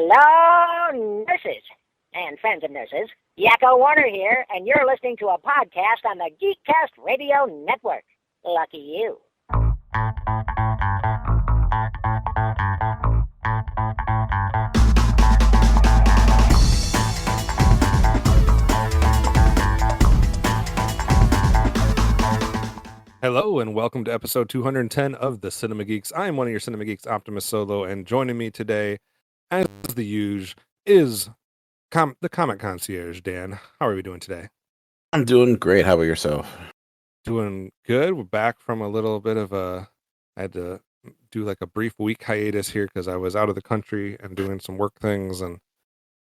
Hello, nurses and friends of nurses. Yakko Warner here, and you're listening to a podcast on the Geekcast Radio Network. Lucky you. Hello and welcome to episode 210 of the Cinema Geeks. I am one of your Cinema Geeks, Optimus Solo, and joining me today, as the usual, is the Comic Concierge, Dan. How are we doing today? I'm doing great. How about yourself? Doing good. We're back from a little bit of I had to do like a brief week hiatus here because I was out of the country and doing some work things, and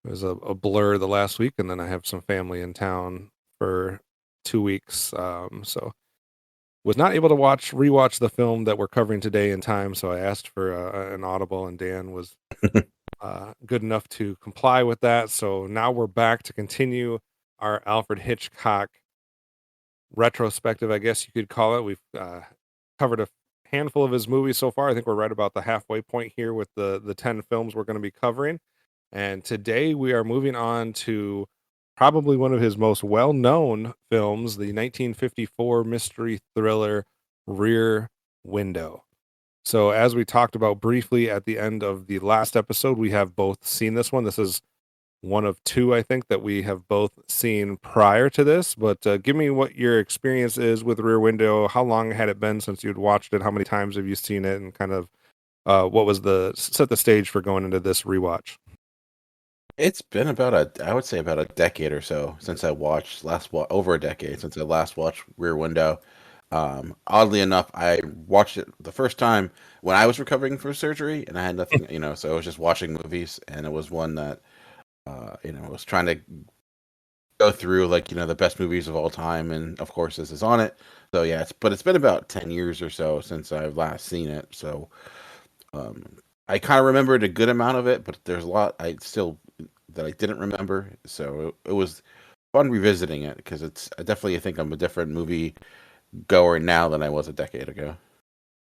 it was a blur the last week, and then I have some family in town for 2 weeks, so was not able to rewatch the film that we're covering today in time, so I asked for an audible, and Dan was good enough to comply with that. So now we're back to continue our Alfred Hitchcock retrospective, I guess you could call it. We've covered a handful of his movies so far. I think we're right about the halfway point here with the 10 films we're going to be covering. And today we are moving on to probably one of his most well-known films, the 1954 mystery thriller Rear Window. So as we talked about briefly at the end of the last episode, we have both seen this one. This is one of two, I think, that we have both seen prior to this. But give me what your experience is with Rear Window. How long had it been since you'd watched it? How many times have you seen it? And kind of what was set the stage for going into this rewatch? It's been I would say about a decade or so since I watched over a decade since I last watched Rear Window. Oddly enough, I watched it the first time when I was recovering from surgery, and I had nothing, so I was just watching movies, and it was one that, I was trying to go through the best movies of all time, and of course this is on it. So yeah, it's been about 10 years or so since I've last seen it. So, I kind of remembered a good amount of it, but there's a lot that I didn't remember. So it was fun revisiting it because I definitely think I'm a different movie goer now than I was a decade ago.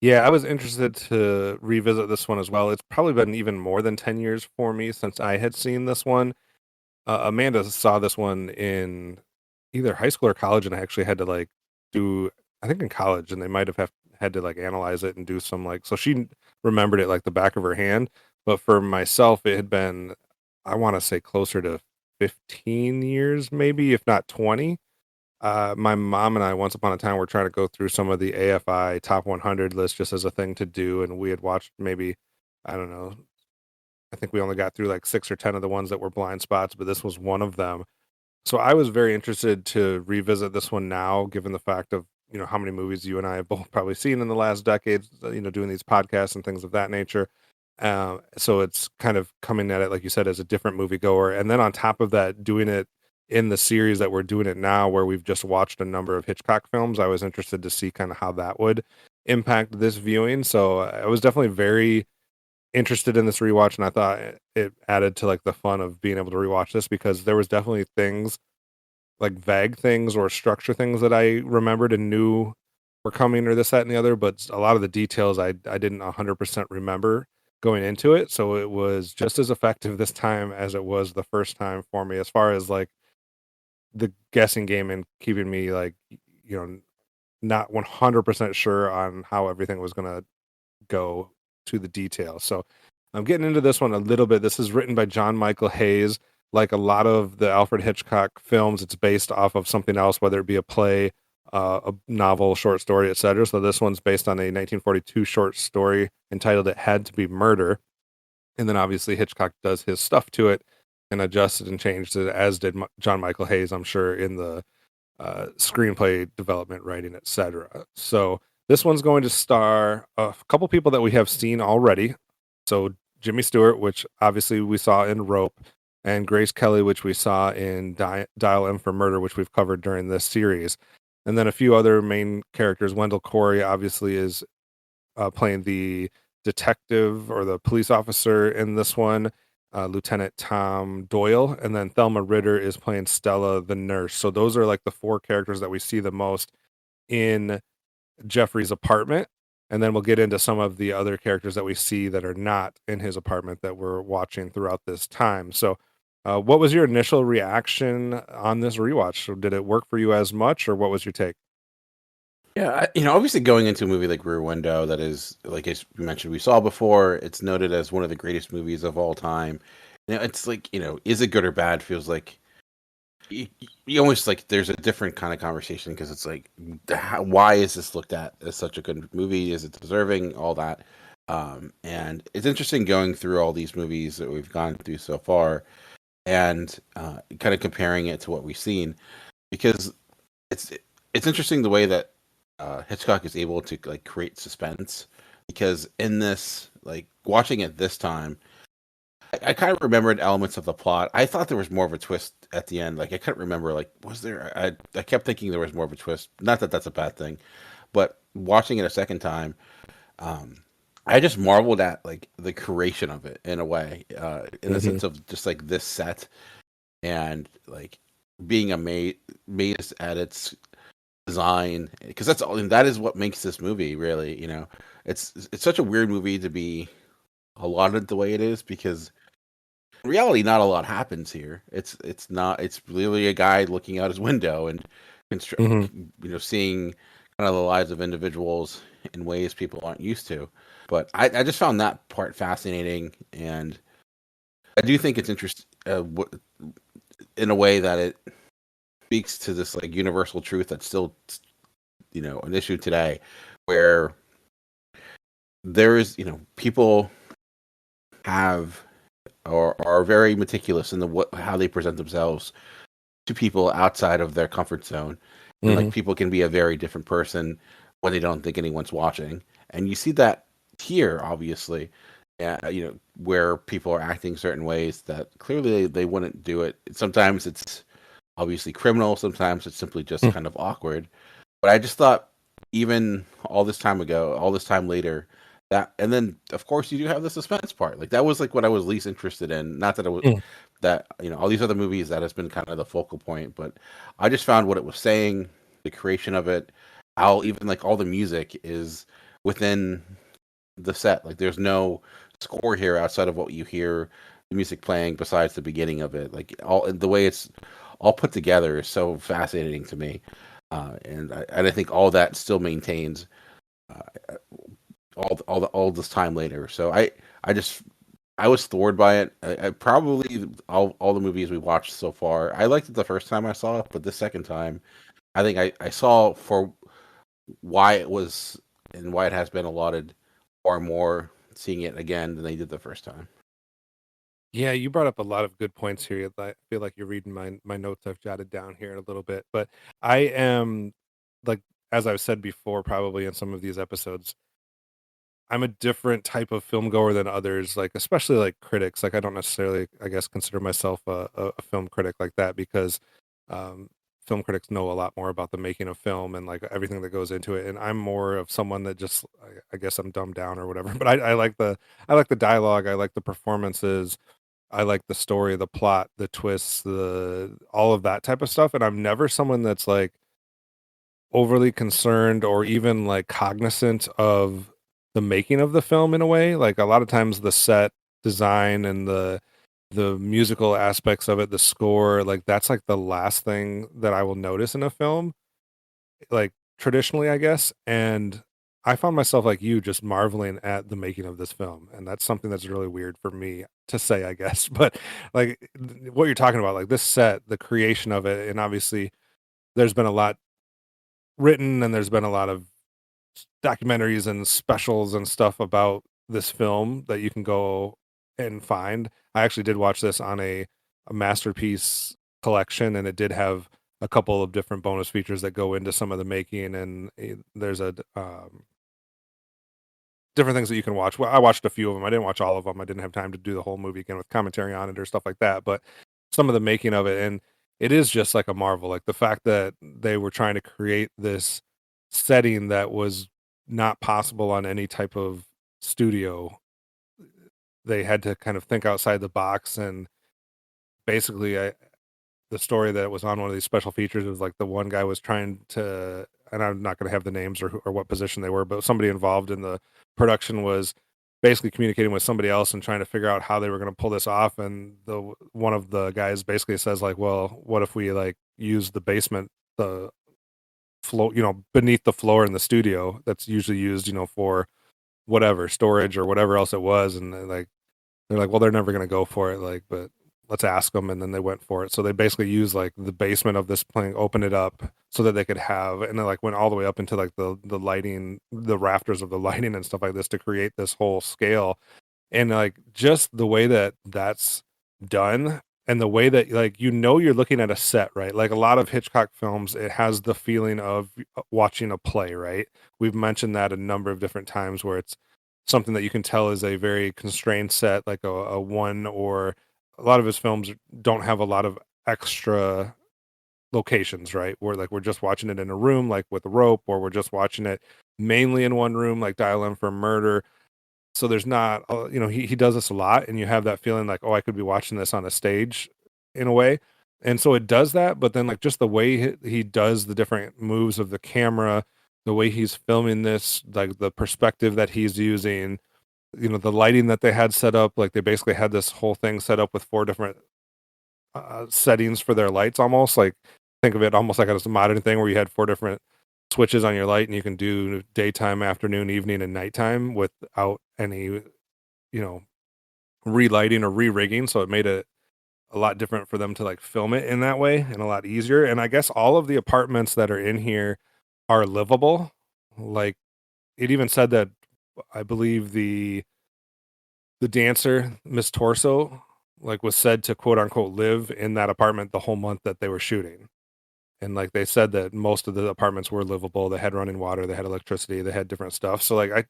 Yeah, I was interested to revisit this one as well. It's probably been even more than 10 years for me since I had seen this one. Amanda saw this one in either high school or college, and I actually had to I think in college, and they might have had to analyze it and do some so she remembered it like the back of her hand. But for myself, it had been, I want to say, closer to 15 years, maybe, if not 20. My mom and I, once upon a time, were trying to go through some of the AFI top 100 list just as a thing to do, and we had watched maybe, I don't know, I think we only got through 6 or 10 of the ones that were blind spots, but this was one of them. So I was very interested to revisit this one now, given the fact of how many movies you and I have both probably seen in the last decade, doing these podcasts and things of that nature. So it's kind of coming at it, like you said, as a different moviegoer, and then on top of that, doing it in the series that we're doing it now, where we've just watched a number of Hitchcock films. I was interested to see kind of how that would impact this viewing. So I was definitely very interested in this rewatch, and I thought it added to the fun of being able to rewatch this, because there was definitely things, vague things or structure things, that I remembered and knew were coming, or this, that, and the other, but a lot of the details I didn't 100% remember going into it. So it was just as effective this time as it was the first time for me, as far as the guessing game and keeping me not 100% sure on how everything was going to go to the details. So I'm getting into this one a little bit. This is written by John Michael Hayes. Like a lot of the Alfred Hitchcock films, it's based off of something else, whether it be a play, a novel, short story, etc. So this one's based on a 1942 short story entitled "It Had to Be Murder," and then obviously Hitchcock does his stuff to it and adjusted and changed it, as did John Michael Hayes, I'm sure, in the screenplay development, writing, etc. So this one's going to star a couple people that we have seen already. So Jimmy Stewart, which obviously we saw in Rope, and Grace Kelly, which we saw in Dial M for Murder, which we've covered during this series. And then a few other main characters. Wendell Corey obviously is playing the detective or the police officer in this one, Lieutenant Tom Doyle, and then Thelma Ritter is playing Stella, the nurse. So those are the four characters that we see the most in Jeffrey's apartment. and then we'll get into some of the other characters that we see that are not in his apartment that we're watching throughout this time. So, what was your initial reaction on this rewatch? So did it work for you as much, or what was your take? Yeah, obviously going into a movie like Rear Window, that is, like as you mentioned, we saw before, it's noted as one of the greatest movies of all time. It's like, is it good or bad? Feels like you almost like there's a different kind of conversation because it's like, why is this looked at as such a good movie? Is it deserving? All that. And it's interesting going through all these movies that we've gone through so far and kind of comparing it to what we've seen because it's it's interesting the way that Hitchcock is able to like create suspense because in this, like watching it this time, I kind of remembered elements of the plot. I thought there was more of a twist at the end. Like I couldn't remember. Like was there? I kept thinking there was more of a twist. Not that that's a bad thing, but watching it a second time, um, I just marveled at like the creation of it in a way, in the Hmm. sense of just like this set and like being amazed at its design because that's all, and that is what makes this movie really. It's such a weird movie to be allotted the way it is because in reality, not a lot happens here. It's not. It's really a guy looking out his window and Hmm. seeing kind of the lives of individuals in ways people aren't used to. But I just found that part fascinating, and I do think it's interesting in a way that it speaks to this like universal truth that's still an issue today, where there is people have or are very meticulous in how they present themselves to people outside of their comfort zone. And Hmm. like people can be a very different person when they don't think anyone's watching. And you see that here, obviously, where people are acting certain ways that clearly they wouldn't do it. Sometimes it's obviously criminal, sometimes it's simply just kind of awkward. But I just thought, even all this time ago, all this time later, that, and then of course you do have the suspense part. Like that was like what I was least interested in. Not that I was that all these other movies that has been kind of the focal point, but I just found what it was saying, the creation of it, how even like all the music is within the set. Like there's no score here outside of what you hear the music playing besides the beginning of it. Like all the way it's all put together is so fascinating to me. And I think all that still maintains uh, all this time later. So I was floored by it. I probably all the movies we watched so far. I liked it the first time I saw it, but the second time, I think I saw for why it was and why it has been allotted far more seeing it again than they did the first time. Yeah, you brought up a lot of good points here. I feel like you're reading my notes I've jotted down here a little bit, but I am like as I've said before, probably in some of these episodes, I'm a different type of film goer than others, like especially like critics. Like I don't necessarily, I guess, consider myself a film critic like that because um, film critics know a lot more about the making of film and like everything that goes into it. And I'm more of someone that just, I guess, I'm dumbed down or whatever. But I like the dialogue, I like the performances, I like the story, the plot, the twists, the all of that type of stuff. And I'm never someone that's like overly concerned or even like cognizant of the making of the film in a way. Like a lot of times the set design and the musical aspects of it, the score, like that's like the last thing that I will notice in a film, like traditionally, I guess. And I found myself like you just marveling at the making of this film. And that's something that's really weird for me to say, I guess. But like what you're talking about, like this set, the creation of it, and obviously there's been a lot written and there's been a lot of documentaries and specials and stuff about this film that you can go and find. I actually did watch this on a masterpiece collection, and it did have a couple of different bonus features that go into some of the making. And there's a different things that you can watch. Well, I watched a few of them. I didn't watch all of them. I didn't have time to do the whole movie again with commentary on it or stuff like that. But some of the making of it, and it is just like a marvel. Like the fact that they were trying to create this setting that was not possible on any type of studio. They had to kind of think outside the box, and basically, the story that was on one of these special features was like the one guy was trying to and I'm not going to have the names or what position they were, but somebody involved in the production was basically communicating with somebody else and trying to figure out how they were going to pull this off. And one of the guys basically says like, well, what if we like use the basement, the floor, beneath the floor in the studio that's usually used, for whatever storage or whatever else it was. And they're like, well, they're never going to go for it. Like, but let's ask them. And then they went for it. So they basically used like the basement of this plane, opened it up so that they could have, and then like went all the way up into like the lighting, the rafters of the lighting and stuff like this to create this whole scale. And like just the way that that's done and the way that like you're looking at a set, right? Like a lot of Hitchcock films, it has the feeling of watching a play, right? We've mentioned that a number of different times where it's something that you can tell is a very constrained set, like a one, or a lot of his films don't have a lot of extra locations, right? Where like we're just watching it in a room, like with a rope, or we're just watching it mainly in one room, like Dial M for Murder. So there's not, he does this a lot, and you have that feeling like, oh, I could be watching this on a stage in a way. And so it does that, but then like just the way he does the different moves of the camera, the way he's filming this, like the perspective that he's using, the lighting that they had set up, like they basically had this whole thing set up with 4 different settings for their lights, almost like think of it almost like a modern thing where you had 4 different switches on your light and you can do daytime, afternoon, evening, and nighttime without any, relighting or re-rigging. So it made it a lot different for them to like film it in that way and a lot easier. And I guess all of the apartments that are in here are livable. Like it even said that I believe the dancer, Miss Torso, like was said to quote unquote live in that apartment the whole month that they were shooting. And like they said that most of the apartments were livable. They had running water, they had electricity, they had different stuff. So like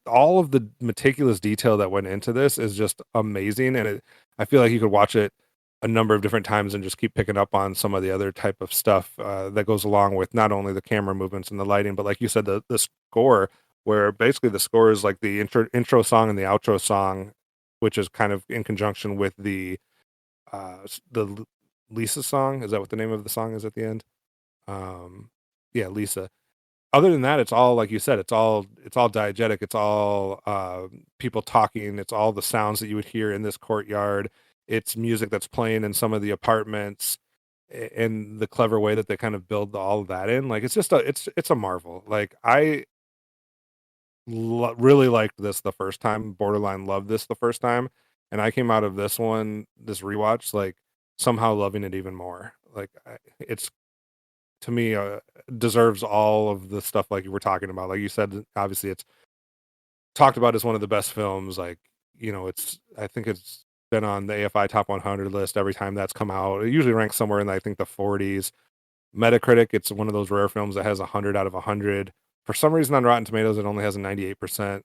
all of the meticulous detail that went into this is just amazing. And I feel like you could watch it a number of different times and just keep picking up on some of the other type of stuff that goes along with not only the camera movements and the lighting, but like you said, the score, where basically the score is like the intro song and the outro song, which is kind of in conjunction with the Lisa song. Is that what the name of the song is at the end? Yeah, Lisa. Other than that, it's all like you said. It's all diegetic. It's all people talking. It's all the sounds that you would hear in this courtyard. It's music that's playing in some of the apartments, and the clever way that they kind of build all of that in. Like it's just it's a marvel. Like I really liked this the first time. Borderline loved this the first time, and I came out of this rewatch, like somehow loving it even more. Like it's to me deserves all of the stuff like you were talking about. Like you said, obviously it's talked about as one of the best films. Like I think it's been on the AFI Top 100 list every time that's come out. It usually ranks somewhere in I think the 40s. Metacritic, it's one of those rare films that has 100 out of 100. For some reason on Rotten Tomatoes, it only has a 98%.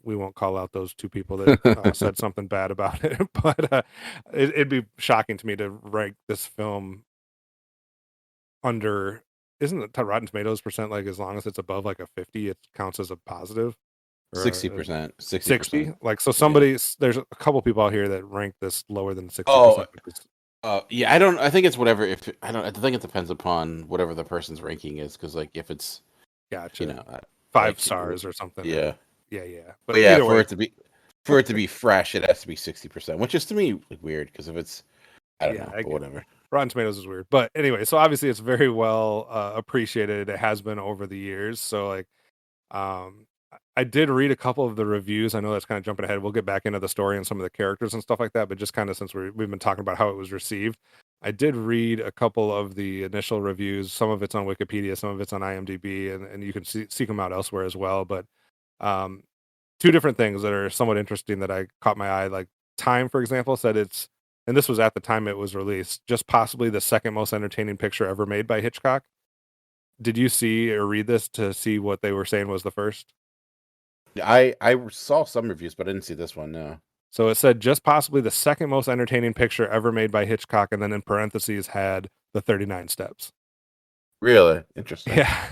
We won't call out those 2 people that said something bad about it, but it'd be shocking to me to rank this film under. Isn't the Rotten Tomatoes percent like as long as it's above like a 50, it counts as a positive? Or 60%. 60? Like so Yeah. there's a couple people out here that rank this lower than 60%. Oh, which is, yeah. I think it's whatever. I think it depends upon whatever the person's ranking is. Because like if it's gotcha. 5 like stars or something. yeah, Yeah. but But yeah, either way, for it to be fresh, it has to be 60%, which is to me like, weird. Because if it's I don't yeah, know, I but get whatever. Rotten Tomatoes is weird. But anyway, so obviously it's very well appreciated. It has been over the years. So like I did read a couple of the reviews. I know that's kind of jumping ahead. We'll get back into the story and some of the characters and stuff like that, but just kind of since we've been talking about how it was received, I did read a couple of the initial reviews. Some of it's on Wikipedia, some of it's on IMDb, and you can seek them out elsewhere as well. But um, 2 different things that are somewhat interesting that I caught my eye. Like Time, for example, said and this was at the time it was released, just possibly the second most entertaining picture ever made by Hitchcock. Did you see or read this to see what they were saying was the first? I saw some reviews, but I didn't see this one. No. So it said just possibly the second most entertaining picture ever made by Hitchcock, and then in parentheses had the 39 Steps. Really interesting. Yeah.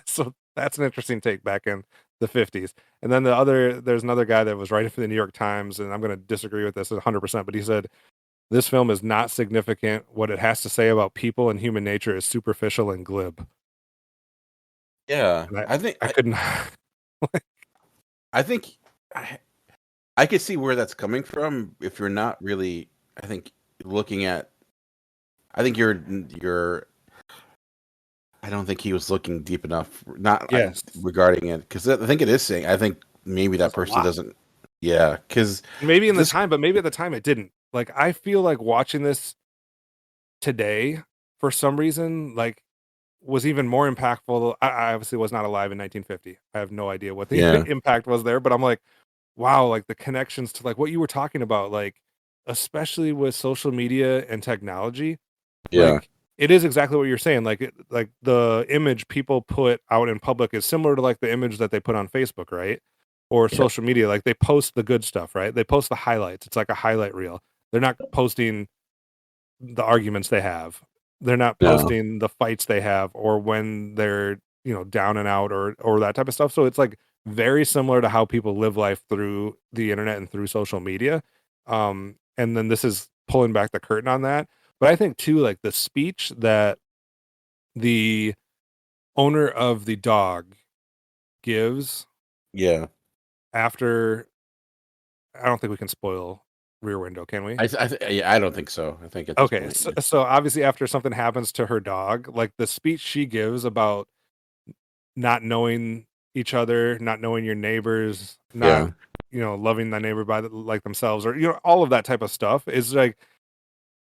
So that's an interesting take back in the 50s. And then there's another guy that was writing for the New York Times, and I'm going to disagree with this 100%, but he said, this film is not significant. What it has to say about people and human nature is superficial and glib. Yeah, And I think I couldn't. I think I could see where that's coming from if you're not really. I think looking at. I think you're. I don't think he was looking deep enough, not Yes, regarding it, because I think it is saying. I think maybe that that's a person lot. doesn't. Yeah, because Maybe in the this. time, but maybe at the time it didn't. Like I feel like watching this today for some reason, like was even more impactful. I obviously was not alive in 1950. I have no idea what the Yeah, impact was there, but I'm like, wow, like the connections to like what you were talking about, like especially with social media and technology, yeah, like it is exactly what you're saying. Like like the image people put out in public is similar to like the image that they put on Facebook, right? Or yeah, social media. Like they post the good stuff, right? They post the highlights. It's like a highlight reel. They're not posting the arguments they have. They're not no, posting the fights they have or when they're, down and out or that type of stuff. So it's like very similar to how people live life through the internet and through social media. And then this is pulling back the curtain on that. But I think too, like the speech that the owner of the dog gives yeah. after, I don't think we can spoil Rear Window, can we? Yeah, I don't think so. I think at this Okay, point, so obviously after something happens to her dog, like the speech she gives about not knowing each other, not knowing your neighbors, not, yeah, loving thy neighbor by like themselves, or all of that type of stuff is like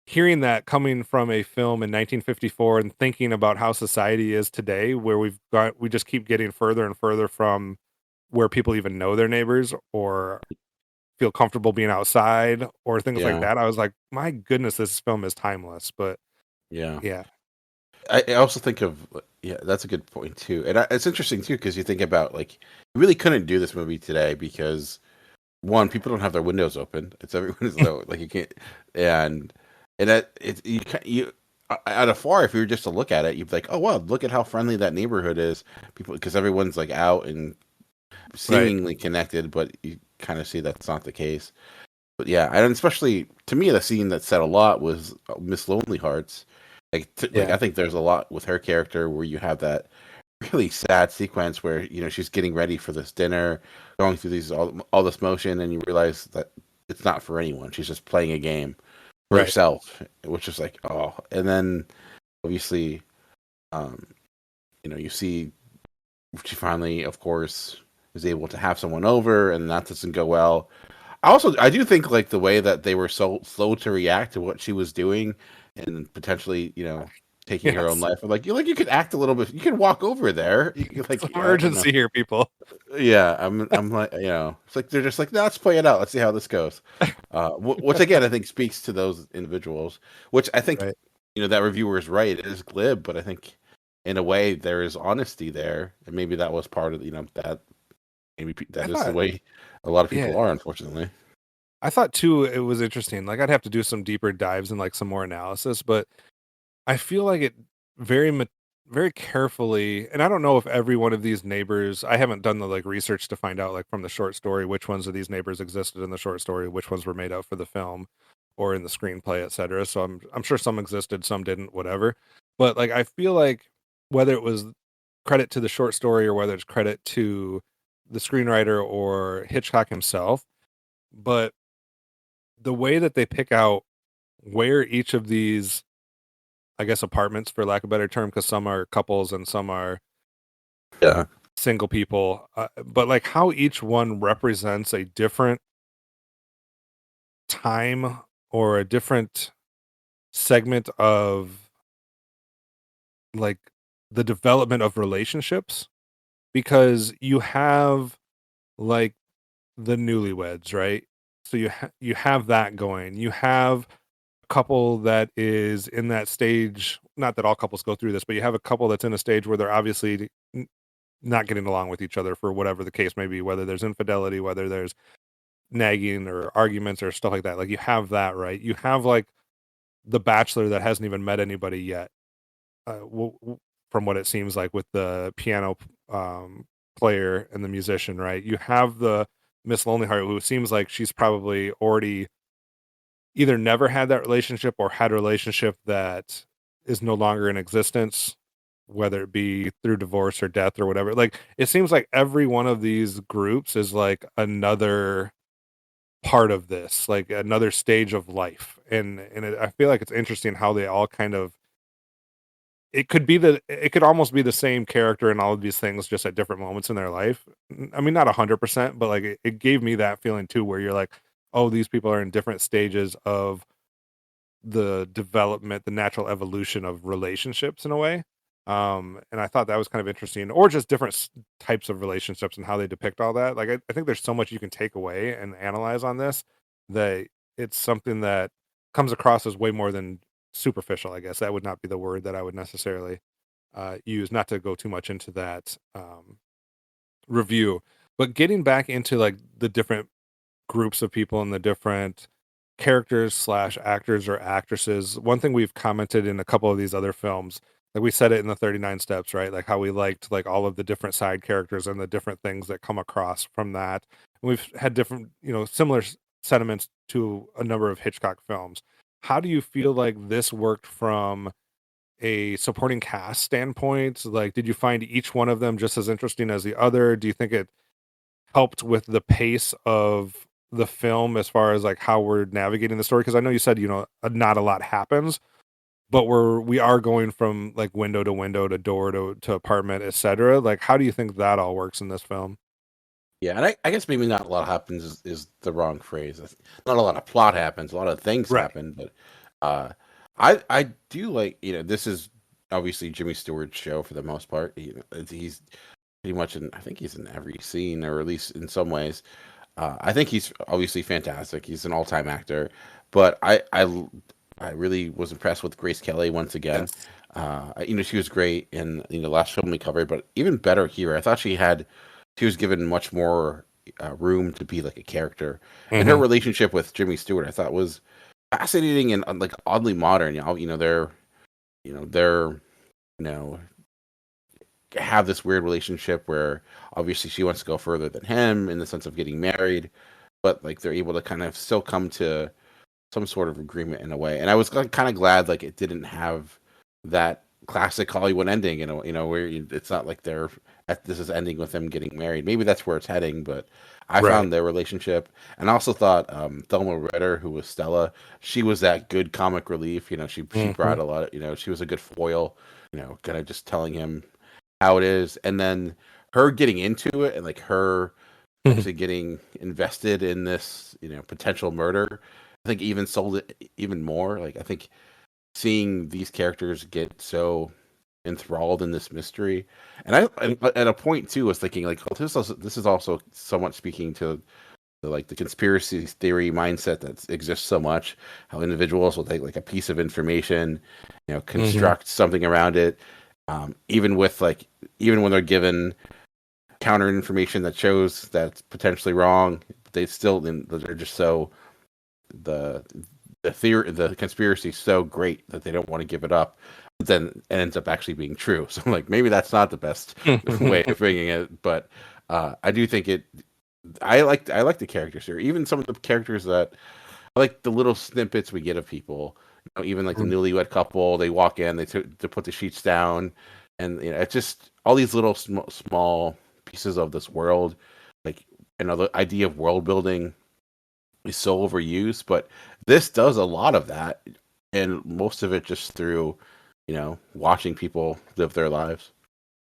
hearing that coming from a film in 1954 and thinking about how society is today, where we just keep getting further and further from where people even know their neighbors or feel comfortable being outside or things like yeah, that. I was like, my goodness, this film is timeless. But yeah. yeah, I also think of yeah, that's a good point too, and it's interesting too because you think about like you really couldn't do this movie today because one, people don't have their windows open. It's everyone's low, like you can't, and that it's you at afar if you were just to look at it, you'd be like, oh wow, look at how friendly that neighborhood is. People because everyone's like out and right. seemingly connected, but you kind of see that's not the case. But yeah, and especially to me, the scene that said a lot was Miss Lonely Hearts. Like Yeah. I think there's a lot with her character where you have that really sad sequence where she's getting ready for this dinner, going through these all this motion, and you realize that it's not for anyone. She's just playing a game for Right. herself, which is like oh. And then obviously, um, you see she finally, of course, is able to have someone over, and that doesn't go well. I do think like the way that they were so slow to react to what she was doing and potentially, taking her own Yes. life. You could act a little bit. You could walk over there. You could Some like I don't know. urgency here, people. Yeah, I'm like it's like they're just like no, let's play it out. Let's see how this goes. Which again I think speaks to those individuals. Which I think Right. that reviewer is right. It is glib, but I think in a way there is honesty there, and maybe that was part of that. Maybe I that is the thought, way a lot of people yeah. are, unfortunately. I thought too it was interesting. Like I'd have to do some deeper dives and like some more analysis, but I feel like it very very carefully, and I don't know if every one of these neighbors, I haven't done the like research to find out like from the short story which ones of these neighbors existed in the short story, which ones were made out for the film or in the screenplay, etc. So I'm sure some existed, some didn't, whatever. But like I feel like whether it was credit to the short story or whether it's credit to the screenwriter or Hitchcock himself, but the way that they pick out where each of these, I guess, apartments, for lack of a better term, because some are couples and some are Yeah. single people, but like how each one represents a different time or a different segment of like the development of relationships, because you have like the newlyweds, right? So you have that going. You have couple that is in that stage, not that all couples go through this, but you have a couple that's in a stage where they're obviously not getting along with each other for whatever the case may be, whether there's infidelity, whether there's nagging or arguments or stuff like that. Like you have that, right? You have like the bachelor that hasn't even met anybody yet, from what it seems like with the piano player and the musician, right? You have the Miss Lonely Heart who seems like she's probably already either never had that relationship or had a relationship that is no longer in existence whether it be through divorce or death or whatever. Like it seems like every one of these groups is like another part of this, like another stage of life. I feel like it's interesting how they all kind of it could almost be the same character in all of these things just at different moments in their life. I mean, not 100%, but like it gave me that feeling too, where you're like, oh, these people are in different stages of the development, the natural evolution of relationships in a way. And I thought that was kind of interesting, or just different types of relationships and how they depict all that. Like, I think there's so much you can take away and analyze on this, that it's something that comes across as way more than superficial. I guess that would not be the word that I would necessarily use, not to go too much into that review. But getting back into like the different groups of people and the different characters slash actors or actresses. One thing we've commented in a couple of these other films, like we said it in the 39 Steps, right? Like how we liked like all of the different side characters and the different things that come across from that. And we've had different, similar sentiments to a number of Hitchcock films. How do you feel like this worked from a supporting cast standpoint? Like, did you find each one of them just as interesting as the other? Do you think it helped with the pace of the film as far as like how we're navigating the story? Because I know you said not a lot happens, but we are going from like window to window to door to apartment, etc. Like, how do you think that all works in this film? Yeah, and I guess maybe not a lot happens is the wrong phrase. Not a lot of plot happens, a lot of things Right. happen, but I do like, this is obviously Jimmy Stewart's show for the most part. He's pretty much I think he's in every scene, or at least in some ways. I think he's obviously fantastic. He's an all-time actor, but I really was impressed with Grace Kelly once again. Yes. She was great in the last film we covered, but even better here. I thought she was given much more room to be like a character, and her relationship with Jimmy Stewart I thought was fascinating and like oddly modern. They're have this weird relationship where obviously she wants to go further than him in the sense of getting married, but like they're able to kind of still come to some sort of agreement in a way. And I was kind of glad like it didn't have that classic Hollywood ending, where it's not like this is ending with them getting married. Maybe that's where it's heading, but I found their relationship, and I also thought Thelma Ritter, who was Stella, she was that good comic relief. She brought a lot of, she was a good foil, kind of just telling him how it is, and then her getting into it and like her actually getting invested in this, potential murder, I think even sold it even more. Like I think seeing these characters get so enthralled in this mystery, and at a point too was thinking like, oh, this is also somewhat speaking to like the conspiracy theory mindset that exists so much. How individuals will take like a piece of information, construct something around it, even when they're given counter information that shows that's potentially wrong, they're just so the conspiracy is so great that they don't want to give it up. But then it ends up actually being true. So like maybe that's not the best way of bringing it, but I do think it. I like the characters here, even some of the characters that I like the little snippets we get of people. Even like the newlywed couple, they walk in, they put the sheets down, and it's just all these little small pieces of this world. Like the idea of world building is so overused, but this does a lot of that, and most of it just through watching people live their lives.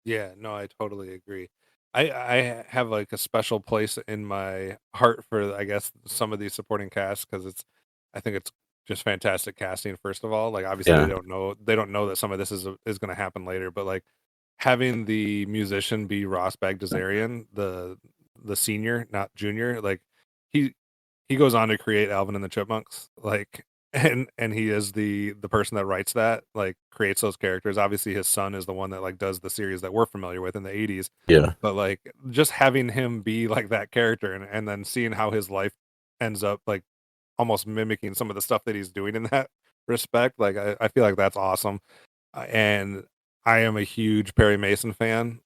Yeah, no, I totally agree. I have like a special place in my heart for, I guess, some of these supporting casts, because I think it's just fantastic casting. First of all, like obviously Yeah. they don't know that some of this is going to happen later, but like having the musician be Ross Bagdasarian, the senior, not junior, like he he goes on to create Alvin and the Chipmunks, like, and he is the person that writes that, like, creates those characters. Obviously, his son is the one that like does the series that we're familiar with in the '80s. Yeah. But like just having him be like that character, and then seeing how his life ends up like almost mimicking some of the stuff that he's doing in that respect, like I feel like that's awesome. And I am a huge Perry Mason fan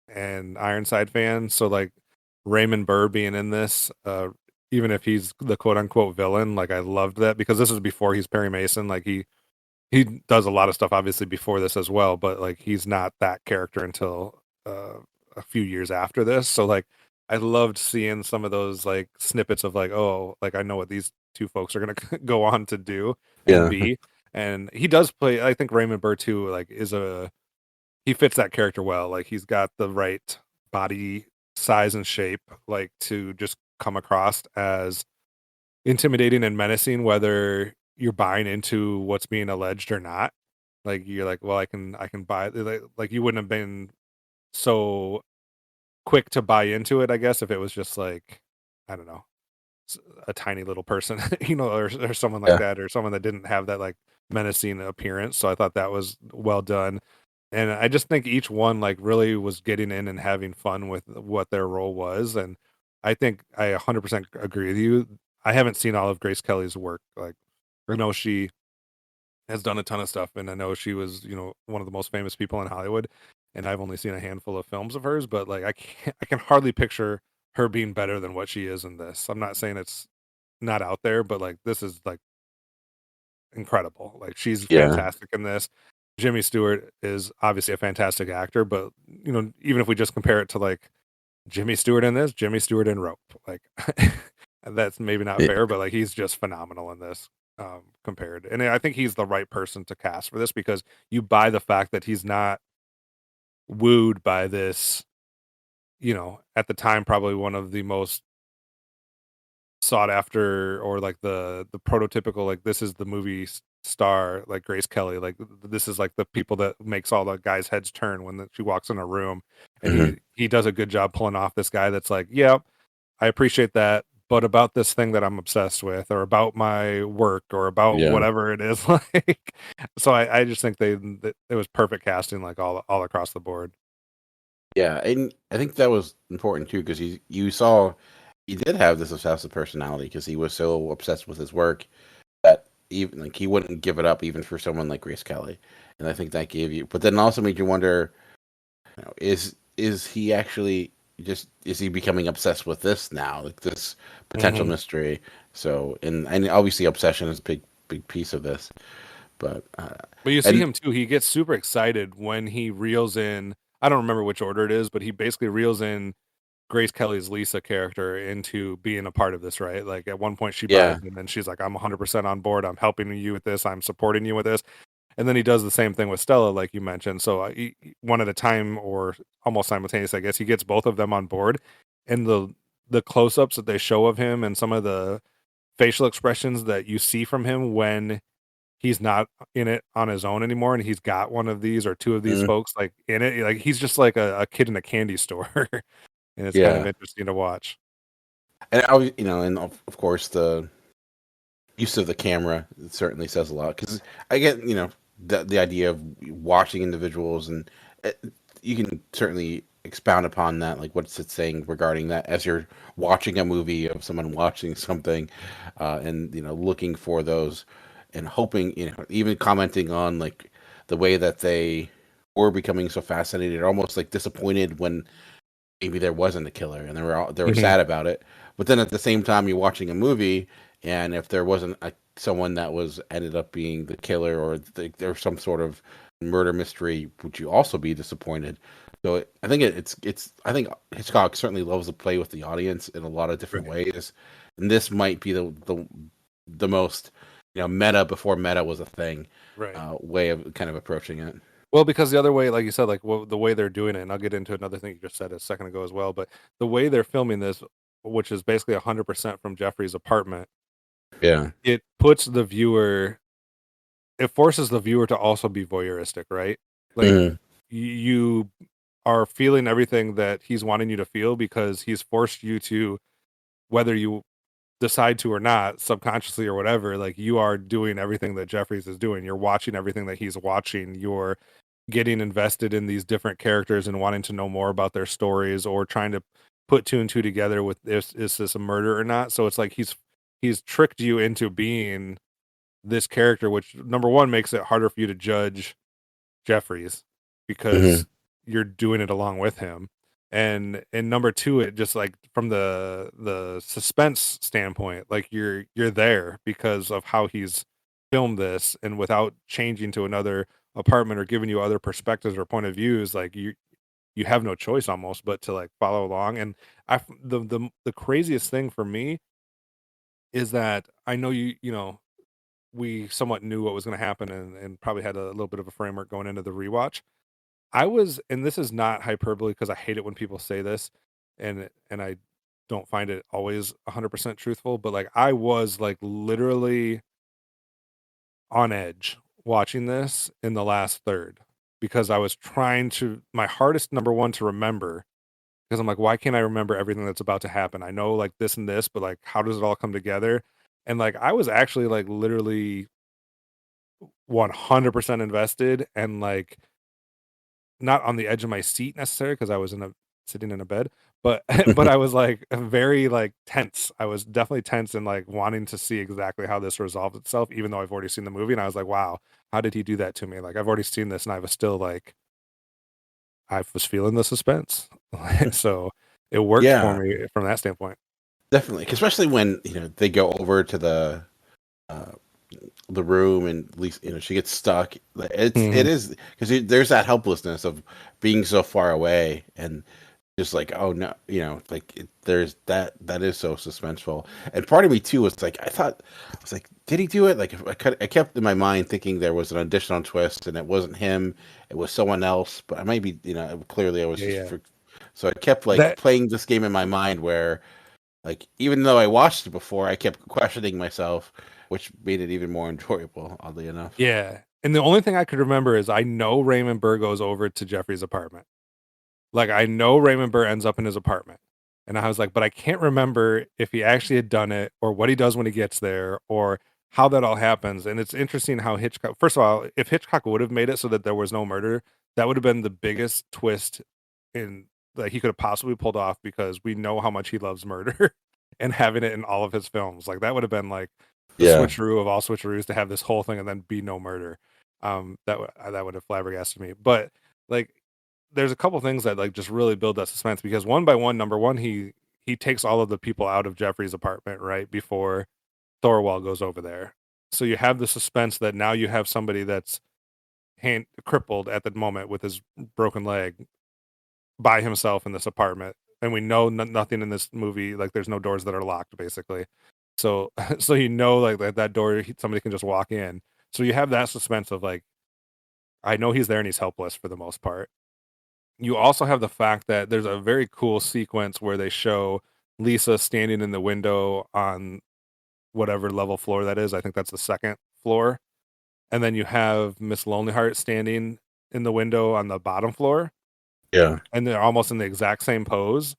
and Ironside fan, so like Raymond Burr being in this, even if he's the quote unquote villain, like I loved that, because this is before he's Perry Mason. Like he does a lot of stuff obviously before this as well, but like he's not that character until a few years after this. So like I loved seeing some of those like snippets of like, oh, like I know what these two folks are gonna go on to do and Yeah. be. And he does play, I think Raymond Burr too, like he fits that character well. Like he's got the right body size and shape, like to just come across as intimidating and menacing, whether you're buying into what's being alleged or not. Like you're like, well, I can buy like you wouldn't have been so quick to buy into it, I guess, if it was just like, I don't know, a tiny little person, or someone like Yeah. that, or someone that didn't have that like menacing appearance. So I thought that was well done. And I just think each one like really was getting in and having fun with what their role was. And I think I 100% agree with you. I haven't seen all of Grace Kelly's work. Like I know she has done a ton of stuff, and I know she was, one of the most famous people in Hollywood. And I've only seen a handful of films of hers, but like I can hardly picture her being better than what she is in this. I'm not saying it's not out there, but like this is like incredible. Like she's Yeah. fantastic in this. Jimmy Stewart is obviously a fantastic actor, but even if we just compare it to like Jimmy Stewart in this, Jimmy Stewart in Rope, like that's maybe not Yeah. fair, but like he's just phenomenal in this compared. And I think he's the right person to cast for this because you buy the fact that he's not wooed by this, at the time probably one of the most sought after, or like the prototypical, like this is the movie star, like Grace Kelly, like this is like the people that makes all the guys heads turn when she walks in a room. And Mhm. he does a good job pulling off this guy that's like, yeah, I appreciate that, but about this thing that I'm obsessed with, or about my work, or about Yeah. whatever it is, like, so I just think that it was perfect casting, like all across the board. Yeah, and I think that was important too because you saw he did have this obsessive personality because he was so obsessed with his work that even like he wouldn't give it up even for someone like Grace Kelly, and I think that gave you. But then also made you wonder, is he actually just is he becoming obsessed with this now, like this potential Hmm. mystery? So and obviously obsession is a big piece of this, but But you see and him too. He gets super excited when he reels in. I don't remember which order it is, but he basically reels in Grace Kelly's Lisa character into being a part of this, right? Like at one point she buys yeah, it and she's like, I'm 100% on board. I'm helping you with this. I'm supporting you with this. And then he does the same thing with Stella, like you mentioned. So one at a time, or almost simultaneous, I guess. He gets both of them on board, and the close-ups that they show of him and some of the facial expressions that you see from him when he's not in it on his own anymore, and he's got one of these or two of these mhm, folks like in it, like he's just like a kid in a candy store, and it's kind of yeah, interesting to watch. and I and of course the use of the camera certainly says a lot because I get the idea of watching individuals and it, you can certainly expound upon that, like what's it saying regarding that as you're watching a movie of someone watching something, and looking for those and hoping, even commenting on like the way that they were becoming so fascinated, almost like disappointed when maybe there wasn't a killer and they were Hmm. sad about it. But then at the same time, you're watching a movie, and if there wasn't someone that was ended up being the killer, or there's some sort of murder mystery, would you also be disappointed? So I think I think Hitchcock certainly loves to play with the audience in a lot of different Right. ways, and this might be the most meta before meta was a thing, Right. way of kind of approaching it. Well, because the other way, like you said, like the way they're doing it, and I'll get into another thing you just said a second ago as well, but the way they're filming this, which is basically 100% from Jeffrey's apartment, Yeah. it puts the viewer, it forces the viewer to also be voyeuristic, right? Like Hmm. you are feeling everything that he's wanting you to feel because he's forced you to, whether you decide to or not, subconsciously or whatever, like you are doing everything that Jeffries is doing. You're watching everything that he's watching. You're getting invested in these different characters and wanting to know more about their stories, or trying to put two and two together with is this a murder or not. So it's like he's tricked you into being this character, which number one makes it harder for you to judge Jeffries Hmm. because you're doing it along with him. And number two, it just like from the suspense standpoint, like you're there because of how he's film this and without changing to another apartment or giving you other perspectives or point of views, like you have no choice almost but to like follow along. And the craziest thing for me is that I know we somewhat knew what was going to happen and probably had a little bit of a framework going into the rewatch. And this is not hyperbole because I hate it when people say this, and I don't find it always 100% truthful, but like I was like literally on edge watching this in the last third because I was trying to my hardest number one to remember because I'm like, why can't I remember everything that's about to happen? I know like this and this, but like how does it all come together? And like I was actually like literally 100% invested and like not on the edge of my seat necessarily because I was sitting in a bed, but but I was like very like tense. I was definitely tense and like wanting to see exactly how this resolved itself, even though I've already seen the movie. And I was like, wow, how did he do that to me? Like I've already seen this, and I was still like, I was feeling the suspense. So it worked for Yeah, me from that standpoint. definitely. Especially when they go over to uh, the room and at least she gets stuck. It Mhm. is because there's that helplessness of being so far away and just like, oh no, like there's that is so suspenseful. And part of me too was like, I was like, did he do it? Like I kept in my mind thinking there was an additional twist and it wasn't him, it was someone else. But I might be, clearly I was Yeah, just yeah. so I kept like That playing this game in my mind where like even though I watched it before, I kept questioning myself, which made it even more enjoyable, oddly enough. yeah. And the only thing I could remember is I know Raymond Burr goes over to Jeffrey's apartment. Like, I know Raymond Burr ends up in his apartment, and I was like, but I can't remember if he actually had done it or what he does when he gets there or how that all happens. And it's interesting how Hitchcock first of all, if Hitchcock would have made it so that there was no murder, that would have been the biggest twist in that he could have possibly pulled off because we know how much he loves murder and having it in all of his films. Like, that would have been, like, the Yeah. switcheroo of all switcheroos to have this whole thing and then be no murder. That would have flabbergasted me. But, like, there's a couple things that like just really build that suspense because one by one, number one, he takes all of the people out of Jeffrey's apartment right before Thorwald goes over there. So you have the suspense that now you have somebody that's hand crippled at the moment with his broken leg by himself in this apartment, and we know nothing in this movie like there's no doors that are locked basically. So so like that door somebody can just walk in. So you have that suspense of like I know he's there and he's helpless for the most part. You also have the fact that there's a very cool sequence where they show Lisa standing in the window on whatever level floor that is. I think that's the second floor. And then you have Miss Lonelyheart standing in the window on the bottom floor, Yeah. and they're almost in the exact same pose.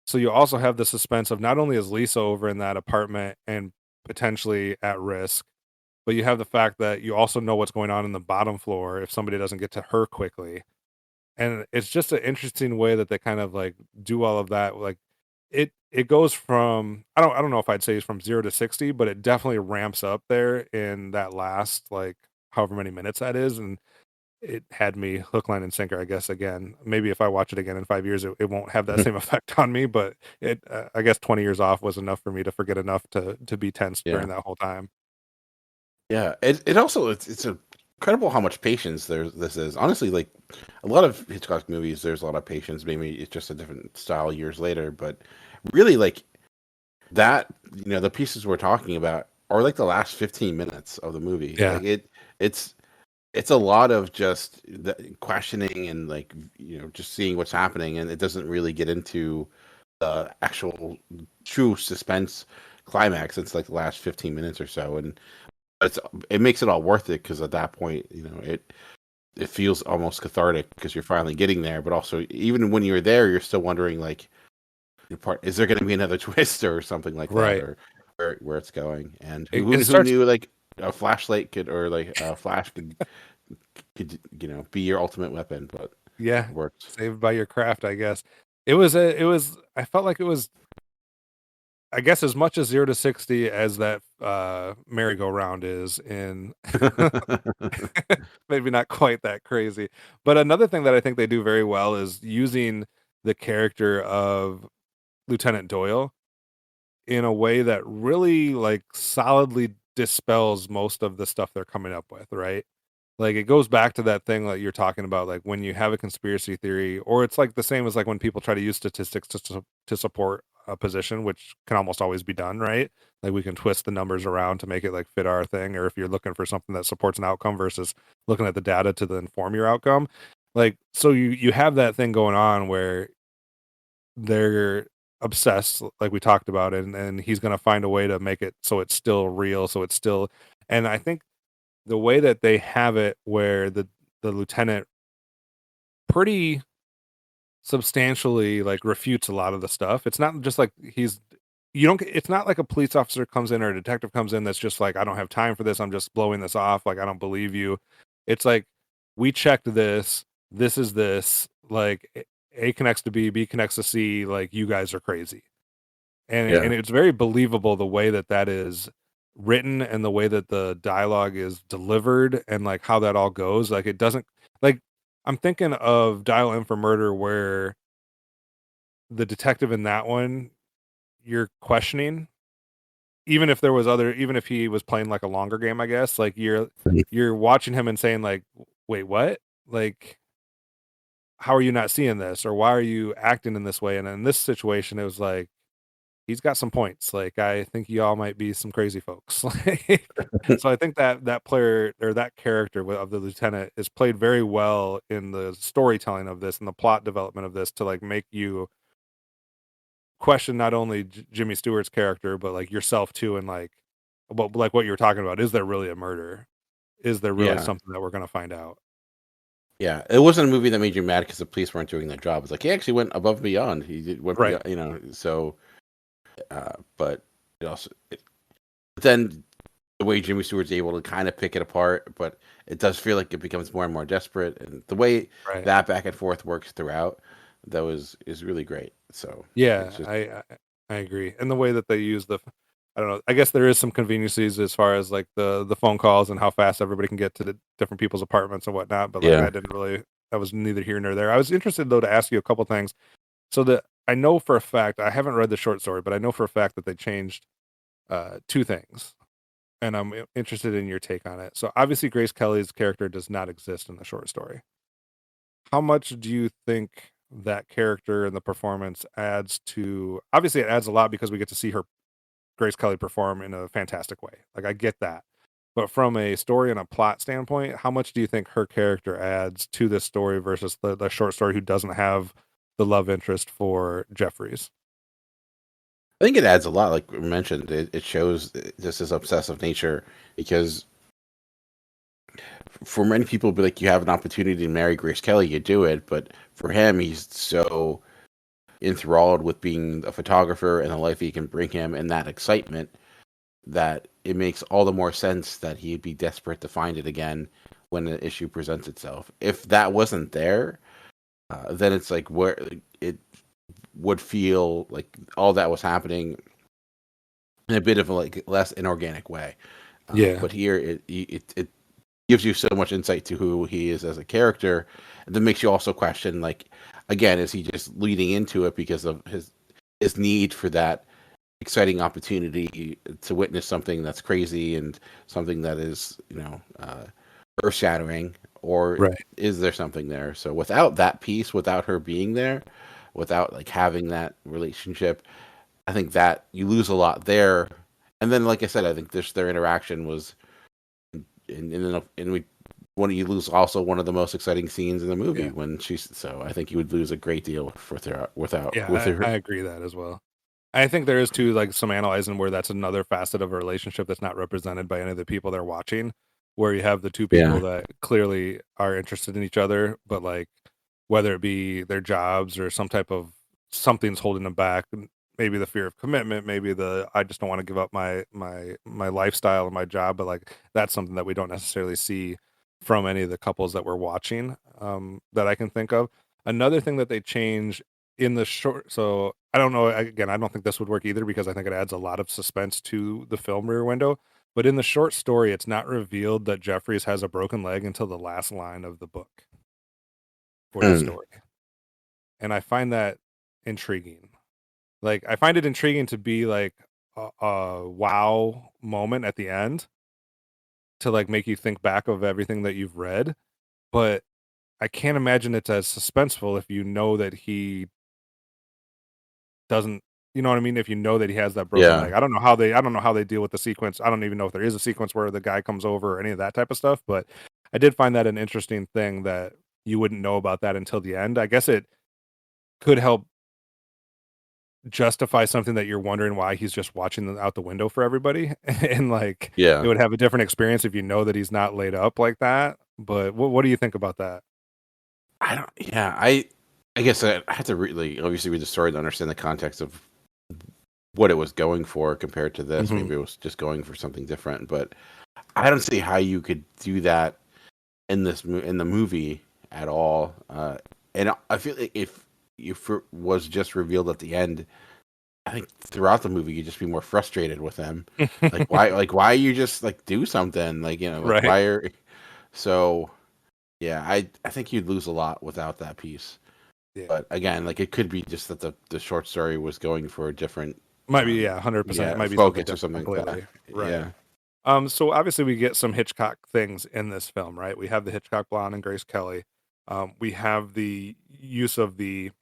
So you also have the suspense of not only is Lisa over in that apartment and potentially at risk, but you have the fact that you also know what's going on in the bottom floor if somebody doesn't get to her quickly. And it's just an interesting way that they kind of like do all of that. Like it goes from I don't know if I'd say it's from 0 to 60, but it definitely ramps up there in that last like however many minutes that is. And it had me hook, line, and sinker, I guess, again. Maybe if I watch it again in 5 years, it won't have that same effect on me, but I guess 20 years off was enough for me to forget enough to be tense Yeah. during that whole time. Yeah. It also it's incredible how much patience this is. Honestly, like a lot of Hitchcock movies, there's a lot of patience. Maybe it's just a different style years later, but really like that, the pieces we're talking about are like the last 15 minutes of the movie. Yeah. Like it's it's a lot of just the questioning and like just seeing what's happening, and it doesn't really get into the actual true suspense climax. It's like the last 15 minutes or so, and it makes it all worth it because at that point, it feels almost cathartic because you're finally getting there. But also, even when you're there, you're still wondering like, is there going to be another twist or something like that, Right. or where it's going? And It who starts knew like a flashlight could or like a flash could be your ultimate weapon, but yeah, it works. saved by your craft, I guess. It was I felt like it was I guess as much as 0 to 60 as that merry-go-round is in maybe not quite that crazy. But another thing that I think they do very well is using the character of Lieutenant Doyle in a way that really like solidly dispels most of the stuff they're coming up with, right? Like it goes back to that thing that you're talking about, like when you have a conspiracy theory, or it's like the same as like when people try to use statistics to support a position, which can almost always be done, right? Like we can twist the numbers around to make it like fit our thing, or if you're looking for something that supports an outcome versus looking at the data to inform your outcome. Like so you have that thing going on where they're obsessed, like we talked about, and he's gonna find a way to make it so it's still real, so it's still and I think the way that they have it where the lieutenant pretty substantially like refutes a lot of the stuff. It's not just like it's not like a police officer comes in or a detective comes in that's just like, I don't have time for this, I'm just blowing this off, like I don't believe you. It's like, we checked this is this, like A connects to B connects to C, like you guys are crazy. And it's very believable the way that is written and the way that the dialogue is delivered and like how that all goes. Like it doesn't like I'm thinking of Dial M for Murder where the detective in that one you're questioning, even if there was even if he was playing like a longer game, I guess, like you're watching him and saying like, wait, what? Like how are you not seeing this, or why are you acting in this way? And in this situation it was like, he's got some points. Like I think y'all might be some crazy folks. Like, so I think that player or that character of the lieutenant is played very well in the storytelling of this and the plot development of this to like make you question not only Jimmy Stewart's character but like yourself too, and like what you were talking about. Is there really a murder? Is there really Yeah. something that we're gonna find out? Yeah, it wasn't a movie that made you mad because the police weren't doing their job. It's like he actually went above and beyond. Went Right. beyond, so. But it also, but then the way Jimmy Stewart's able to kind of pick it apart, but it does feel like it becomes more and more desperate, and the way Right. that back and forth works throughout, is really great. So Yeah, it's just I agree. And the way that they use I don't know. I guess there is some conveniences as far as like the phone calls and how fast everybody can get to the different people's apartments and whatnot. But like yeah. that was neither here nor there. I was interested though to ask you a couple things. So that I know for a fact, I haven't read the short story, but I know for a fact that they changed two things, and I'm interested in your take on it. So obviously, Grace Kelly's character does not exist in the short story. How much do you think that character and the performance adds to? Obviously, it adds a lot because we get to see Grace Kelly perform in a fantastic way. Like I get that. But from a story and a plot standpoint, how much do you think her character adds to this story versus the short story who doesn't have the love interest for Jeffries? I think it adds a lot. Like we mentioned, it shows just his obsessive nature because for many people, be like you have an opportunity to marry Grace Kelly, you do it. But for him, he's so enthralled with being a photographer and the life he can bring him and that excitement that it makes all the more sense that he'd be desperate to find it again when the issue presents itself. If that wasn't there, then it's like where it would feel like all that was happening in a bit of a like less inorganic way. Yeah. But here it gives you so much insight to who he is as a character, and that makes you also question like, again, is he just leading into it because of his need for that exciting opportunity to witness something that's crazy and something that is earth shattering, or Right. is there something there? So without that piece, without her being there, without like having that relationship, I think that you lose a lot there. And then, like I said, I think their interaction was, and we when you lose also one of the most exciting scenes in the movie Yeah. when she's. So I think you would lose a great deal with her with Yeah, her. I agree that as well. I think there is too like some analyzing where that's another facet of a relationship that's not represented by any of the people they're watching, where you have the two Yeah. people that clearly are interested in each other, but like whether it be their jobs or some type of something's holding them back, maybe the fear of commitment, maybe the I just don't want to give up my lifestyle and my job, but like that's something that we don't necessarily see from any of the couples that we're watching, that I can think of. Another thing that they change in the short, so I don't know, again, I don't think this would work either because I think it adds a lot of suspense to the film Rear Window. But in the short story, it's not revealed that Jeffries has a broken leg until the last line of the book or the Hmm. story. And I find that intriguing. Like I find it intriguing to be like, a wow moment at the end to like make you think back of everything that you've read, but I can't imagine it's as suspenseful if you know that he doesn't, you know what I mean? If you know that he has that broken Yeah. leg. I don't know how they deal with the sequence. I don't even know if there is a sequence where the guy comes over or any of that type of stuff, but I did find that an interesting thing that you wouldn't know about that until the end. I guess it could help justify something that you're wondering why he's just watching out the window for everybody, and like it Yeah. would have a different experience if you know that he's not laid up like that. But what do you think about that? I don't. Yeah. I guess I had to really obviously read the story to understand the context of what it was going for compared to this. Mhm. Maybe it was just going for something different, but I don't see how you could do that in in the movie at all. And I feel like if it was just revealed at the end, I think throughout the movie you'd just be more frustrated with him. Why you just like do something like like Right. why are so yeah I think you'd lose a lot without that piece. Yeah. But again, like it could be just that the short story was going for a different Might be, yeah, 100%. It might be something focus or different something like that. completely. Right. Yeah. So obviously we get some Hitchcock things in this film, right? We have the Hitchcock blonde and Grace Kelly. We have the use of the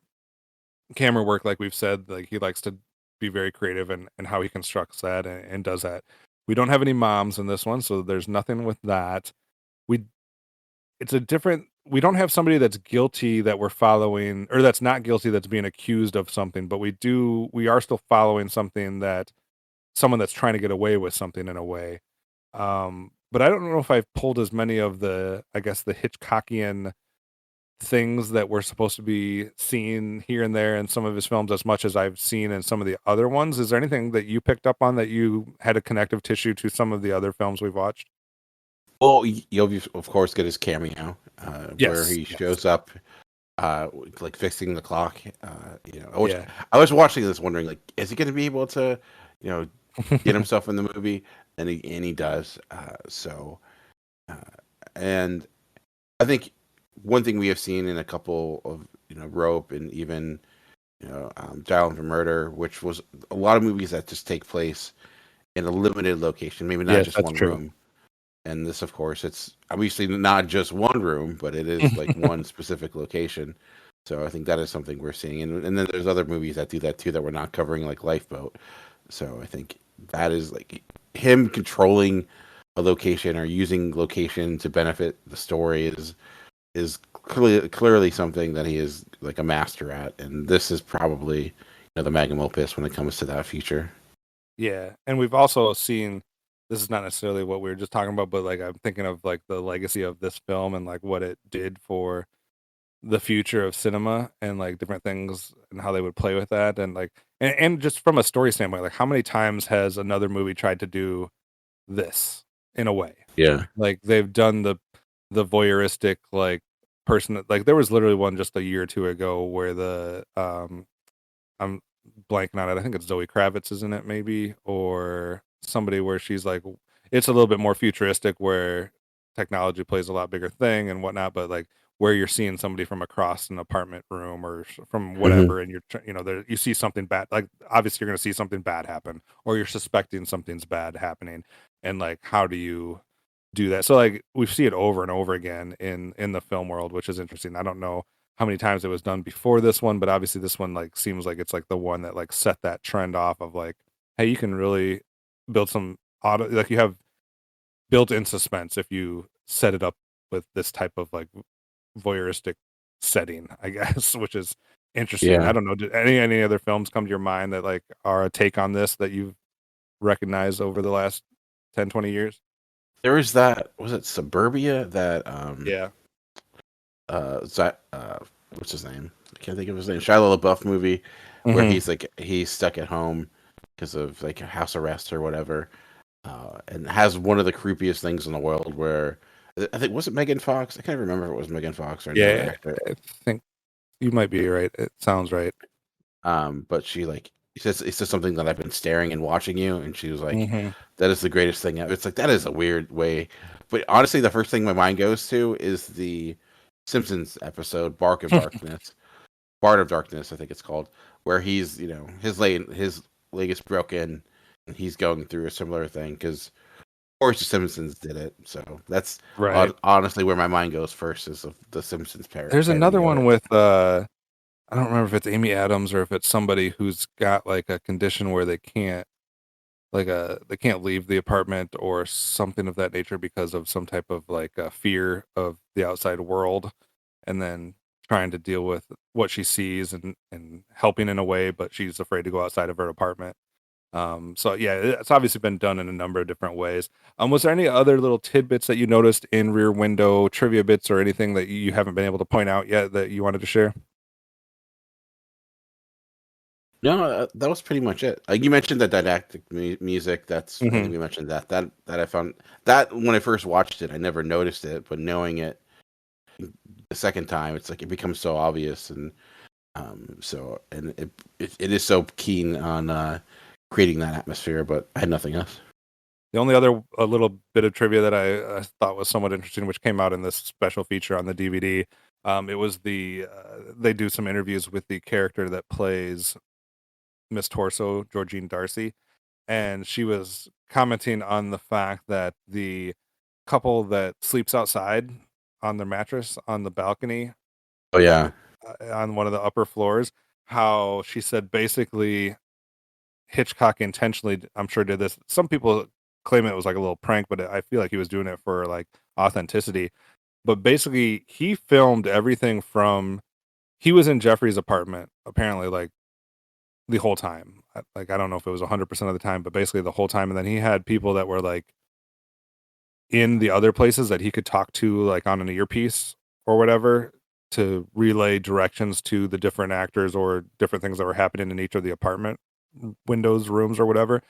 camera work, like we've said, like he likes to be very creative and how he constructs that and does that. We don't have any moms in this one, so there's nothing with that. We it's a different we don't have somebody that's guilty that we're following, or that's not guilty that's being accused of something, but we are still following something that someone that's trying to get away with something in a way. But I don't know if I've pulled as many of the, I guess, the Hitchcockian things that we're supposed to be seeing here and there in some of his films as much as I've seen in some of the other ones. Is there anything that you picked up on that you had a connective tissue to some of the other films we've watched? Well, you'll of course get his cameo, where Yes. he Yes. shows up, like fixing the clock. Which Yeah. I was watching this wondering, like, is he going to be able to, you know, get himself in the movie? And he does. Uh, and I think one thing we have seen in a couple of Rope and even Dial for Murder, which was a lot of movies that just take place in a limited location, maybe not Yes, just that's one true. room. And this, of course, it's obviously not just one room, but it is like one specific location. So I think that is something we're seeing. And then there's other movies that do that too that we're not covering, like Lifeboat. So I think that is like him controlling a location or using location to benefit the story is clearly something that he is like a master at. And this is probably the magnum opus when it comes to that feature. Yeah, and we've also seen, this is not necessarily what we were just talking about, but like I'm thinking of like the legacy of this film and like what it did for the future of cinema and like different things and how they would play with that and like and just from a story standpoint, like how many times has another movie tried to do this in a way? Yeah. Like they've done the voyeuristic like person like there was literally one just a year or two ago where the I'm blanking on it. I think it's Zoe Kravitz, isn't it? Maybe, or somebody where she's like, it's a little bit more futuristic, where technology plays a lot bigger thing and whatnot. But like where you're seeing somebody from across an apartment room or from Hmm. whatever, and there you see something bad. Like obviously you're going to see something bad happen, or you're suspecting something's bad happening, and like how do you do that? So like we see it over and over again in the film world, which is interesting. I don't know how many times it was done before this one, but obviously this one like seems like it's like the one that like set that trend off of like, hey, you can really build some auto like you have built-in suspense if you set it up with this type of like voyeuristic setting, I guess, which is interesting. I Yeah. don't know. Did any other films come to your mind that like are a take on this that you've recognized over the last 10, 20 years? There was that, was it Suburbia that Yeah. what's his name? I can't think of his name. Shia LaBeouf movie where Hmm. he's stuck at home because of like house arrest or whatever, and has one of the creepiest things in the world. Where I think, was it Megan Fox? I can't remember if it was Megan Fox or another Yeah, actor. I think you might be right. It sounds right. But she like it says something that I've been staring and watching you, and she was like, Hmm. "That is the greatest thing ever." It's like that is a weird way, but honestly, the first thing my mind goes to is the Simpsons episode "Bark of Darkness." Bard of Darkness, I think it's called, where he's his leg is broken, he's going through a similar thing because, of course, The Simpsons did it. So that's Right. honestly where my mind goes first is of The Simpsons There's another parody of one it. with I don't remember if it's Amy Adams or if it's somebody who's got like a condition where they can't they can't leave the apartment or something of that nature because of some type of like fear of the outside world, and then trying to deal with what she sees and helping in a way, but she's afraid to go outside of her apartment. So yeah, it's obviously been done in a number of different ways. Was there any other little tidbits that you noticed in Rear Window trivia bits or anything that you haven't been able to point out yet that you wanted to share? No, that was pretty much it. You mentioned the didactic music. That's I think Mm-hmm. we mentioned that I found that when I first watched it, I never noticed it, but knowing it the second time, it's like it becomes so obvious, and so and it is so keen on creating that atmosphere. But I had nothing else. The only other a little bit of trivia that I thought was somewhat interesting, which came out in this special feature on the DVD, it was they do some interviews with the character that plays Miss Torso, Georgine Darcy, and she was commenting on the fact that the couple that sleeps outside on their mattress on the balcony Oh yeah, on one of the upper floors, how she said basically Hitchcock intentionally, I'm sure, did this. Some people claim it was like a little prank, but I feel like he was doing it for like authenticity. But basically, he filmed everything from he was in Jeffrey's apartment apparently like the whole time. Like I don't know if it was 100% of the time, but basically the whole time. And then he had people that were like in the other places that he could talk to, like on an earpiece or whatever, to relay directions to the different actors or different things that were happening in each of the apartment windows, rooms, or whatever.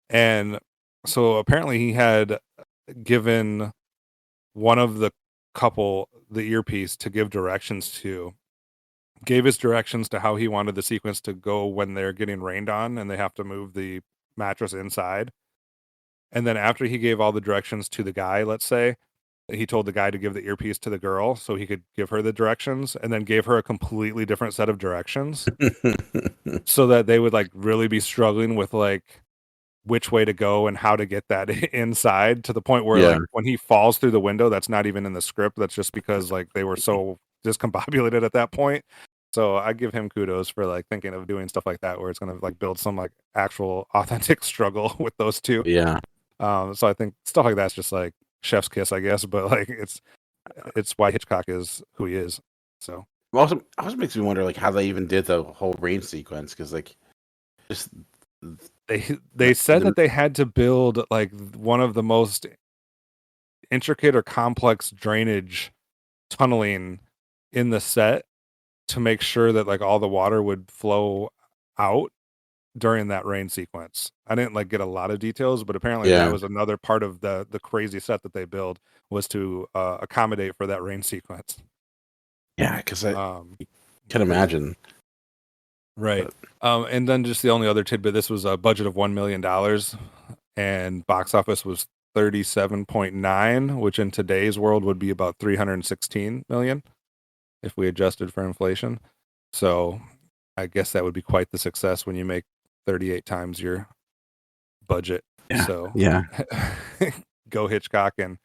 And so apparently he had given one of the couple the earpiece to give directions to, gave his directions to how he wanted the sequence to go when they're getting rained on and they have to move the mattress inside. And then after he gave all the directions to the guy, let's say, he told the guy to give the earpiece to the girl so he could give her the directions, and then gave her a completely different set of directions so that they would like really be struggling with like which way to go and how to get that inside, to the point where yeah, like when he falls through the window, that's not even in the script. That's just because like they were so discombobulated at that point. So I give him kudos for like thinking of doing stuff like that where it's going to like build some like actual authentic struggle with those two. yeah. So I think stuff like that's just like chef's kiss, I guess, but like it's why Hitchcock is who he is. So Also makes me wonder like how they even did the whole rain sequence because like just they said that they had to build like one of the most intricate or complex drainage tunneling in the set to make sure that like all the water would flow out during that rain sequence. I didn't like get a lot of details, but apparently that yeah, was another part of the crazy set that they build, was to accommodate for that rain sequence. yeah, because I Um, can imagine. right. But And then just the only other tidbit, this was a budget of $1 million and box office was 37.9, which in today's world would be about 316 million if we adjusted for inflation. So I guess that would be quite the success when you make 38 times your budget. yeah, So yeah. go Hitchcock and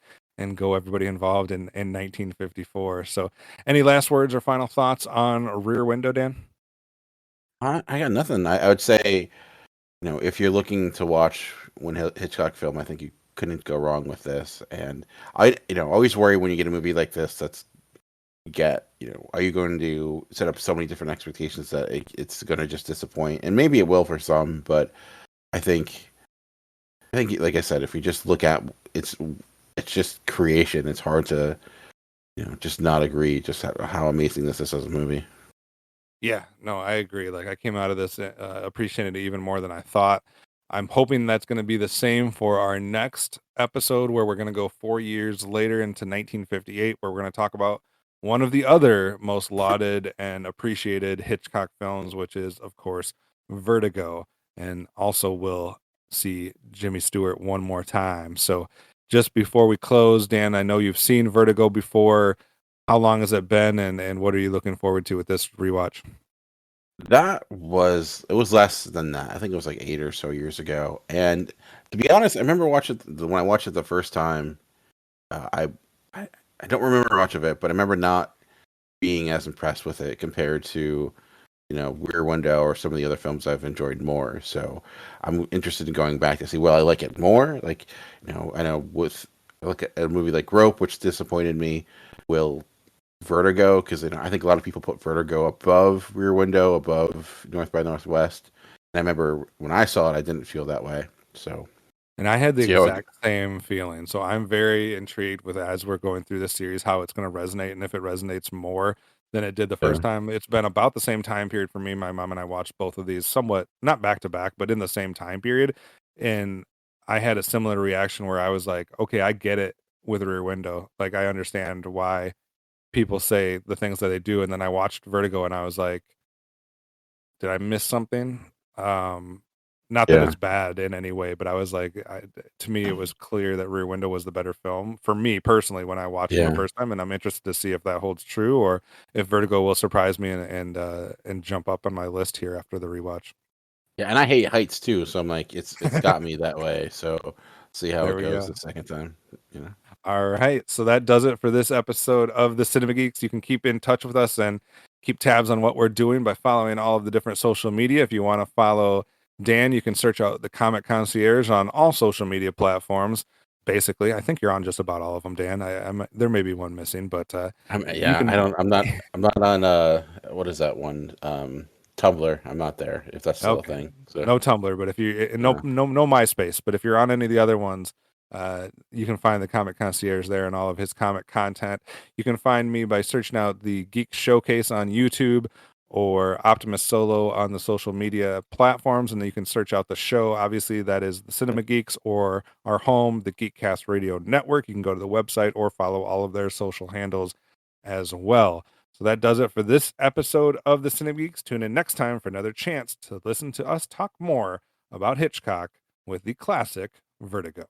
go everybody involved in 1954. So any last words or final thoughts on Rear Window, Dan? I got nothing. I would say, if you're looking to watch one Hitchcock film, I think you couldn't go wrong with this. And always worry when you get a movie like this that's are you going to set up so many different expectations that it's going to just disappoint? And maybe it will for some, but I think, like I said, if we just look at it's just creation. It's hard to, just not agree just how amazing this is as a movie. Yeah, no, I agree. Like I came out of this appreciating it even more than I thought. I'm hoping that's going to be the same for our next episode, where we're going to go 4 years later into 1958, where we're going to talk about one of the other most lauded and appreciated Hitchcock films, which is, of course, Vertigo. And also we'll see Jimmy Stewart one more time. So just before we close, Dan, I know you've seen Vertigo before. How long has it been, and what are you looking forward to with this rewatch? It was less than that. I think it was like 8 or so years ago. And to be honest, I remember when I watched it the first time. Uh, I, I I don't remember much of it, but I remember not being as impressed with it compared to Rear Window or some of the other films I've enjoyed more. So I'm interested in going back to see. Well, I like it more. Like I know with I look at a movie like Rope, which disappointed me. Will Vertigo, because I think a lot of people put Vertigo above Rear Window, above North by Northwest. And I remember when I saw it, I didn't feel that way. So And I had the see how exact same feeling. So I'm very intrigued with, as we're going through this series, how it's going to resonate, and if it resonates more than it did the yeah, first time. It's been about the same time period for me. My mom and I watched both of these somewhat, not back to back, but in the same time period. And I had a similar reaction where I was like, okay, I get it with Rear Window. Like, I understand why people say the things that they do. And then I watched Vertigo and I was like, did I miss something? Not that yeah, it's bad in any way, but I was like, to me, it was clear that Rear Window was the better film for me personally when I watched it the yeah. first time, and I'm interested to see if that holds true or if Vertigo will surprise me and jump up on my list here after the rewatch. Yeah, and I hate heights too, so I'm like, it's got me that way. So see how There it we goes go. the second time. All right. So that does it for this episode of the Cinema Geeks. You can keep in touch with us and keep tabs on what we're doing by following all of the different social media. If you want to follow Dan, you can search out the Comic Concierge on all social media platforms. Basically, I think you're on just about all of them, Dan. There may be one missing, but you Yeah, I can. don't. I'm not on. What is that one? Tumblr. I'm not there. If that's still a Okay. thing. So No Tumblr, but if you no yeah. no MySpace, but if you're on any of the other ones, you can find the Comic Concierge there and all of his comic content. You can find me by searching out the Geek Showcase on YouTube or Optimus Solo on the social media platforms, and then you can search out the show. Obviously, that is the Cinema Geeks or our home, the Geekcast Radio Network. You can go to the website or follow all of their social handles as well. So that does it for this episode of the Cinema Geeks. Tune in next time for another chance to listen to us talk more about Hitchcock with the classic Vertigo.